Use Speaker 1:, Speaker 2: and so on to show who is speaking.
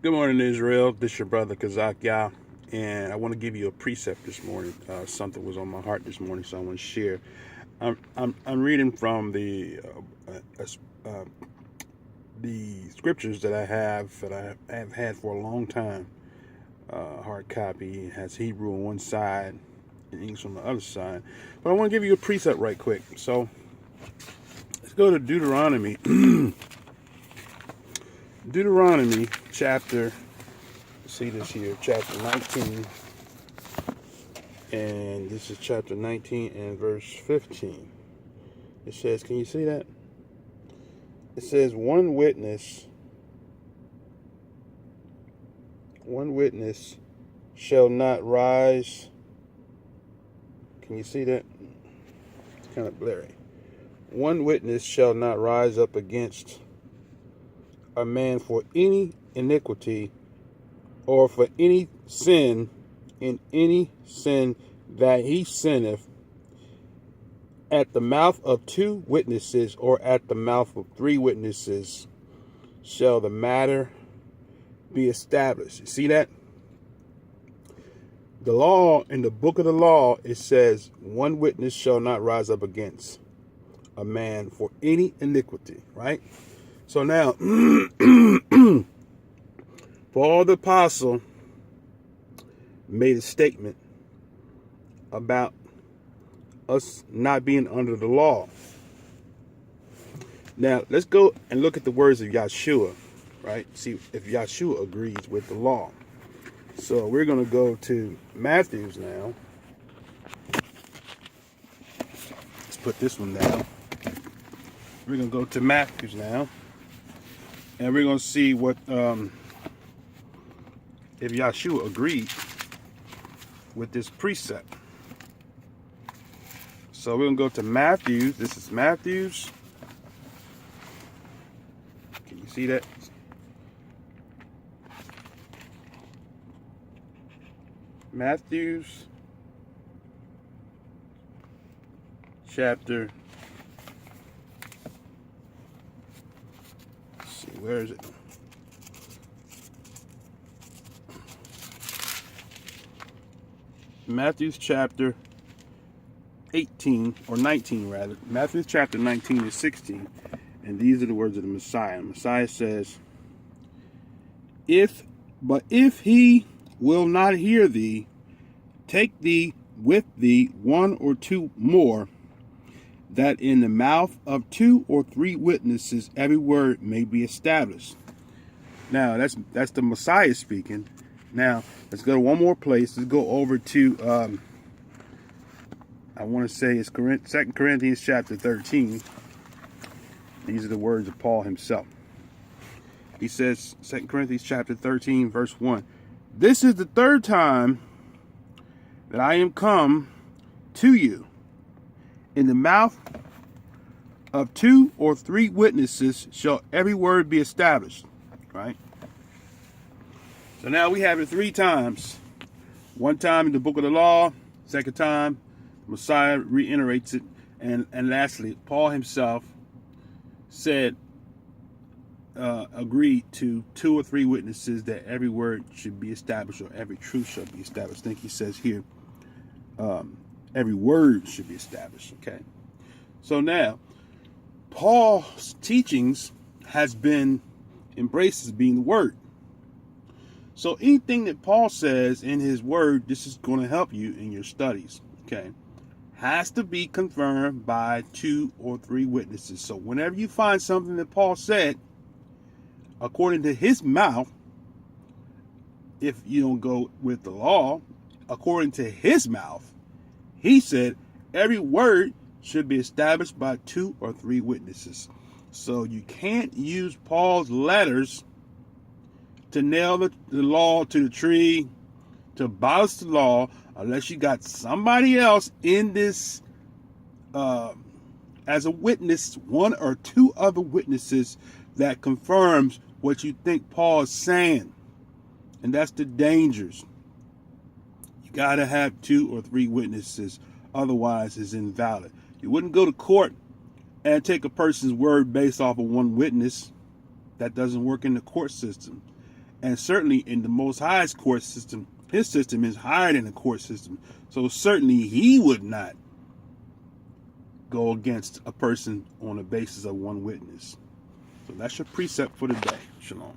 Speaker 1: Good morning, Israel. This is your brother Kazak Yah, and I want to give you a precept this morning. Something was on my heart this morning, so I want to share. I'm reading from the scriptures that I have had for a long time. Hard copy has Hebrew on one side and English on the other side. But I want to give you a precept right quick. So let's go to Deuteronomy. Deuteronomy chapter, see this here, chapter 19, and this is chapter 19 and verse 15. It says, can you see that? It says, one witness shall not rise. Can you see that? It's kind of blurry. One witness shall not rise up against a man for any iniquity or for any sin, in any sin that he sinneth, at the mouth of two witnesses or at the mouth of three witnesses shall the matter be established. You see that? The law, in the book of the law, it says one witness shall not rise up against a man for any iniquity, right? So now, Paul the Apostle made a statement about us not being under the law. Now, let's go and look at the words of Yeshua, right? See if Yeshua agrees with the law. So we're going to go to Matthew's now. Let's put this one down. We're going to go to Matthew's now. And we're going to see what, if Yeshua agreed with this precept. So we're going to go to Matthew's. This is Matthew's. Can you see that? Matthew's chapter. Let's see, where is it? Matthew's chapter 18, or 19 rather. Matthew's chapter 19 and 16. And these are the words of the Messiah. The Messiah says, If he will not hear thee, take thee with thee one or two more, that in the mouth of two or three witnesses every word may be established. Now, that's the Messiah speaking. Now, let's go to one more place. Let's go over to, I want to say it's 2 Corinthians chapter 13. These are the words of Paul himself. He says, 2 Corinthians chapter 13, verse 1. This is the third time that I am come to you. In the mouth of two or three witnesses shall every word be established. Right? So now we have it three times. One time in the book of the law. Second time, Messiah reiterates it. And lastly, Paul himself said, agreed to two or three witnesses that every word should be established, or every truth shall be established. I think he says here, every word should be established. Okay. So now, Paul's teachings has been embraced as being the word. So anything that Paul says in his word, this is going to help you in your studies. Okay. Has to be confirmed by two or three witnesses. So whenever you find something that Paul said, according to his mouth, if you don't go with the law, according to his mouth, he said every word should be established by two or three witnesses. So you can't use Paul's letters to nail the law to the tree, to abolish the law, unless you got somebody else in this as a witness, one or two other witnesses that confirms what you think Paul is saying. And that's the dangers. You got to have two or three witnesses. Otherwise, it's invalid. You wouldn't go to court and take a person's word based off of one witness. That doesn't work in the court system. And certainly in the Most High's court system, his system is higher than the court system. So certainly he would not go against a person on the basis of one witness. So that's your precept for the day. Shalom.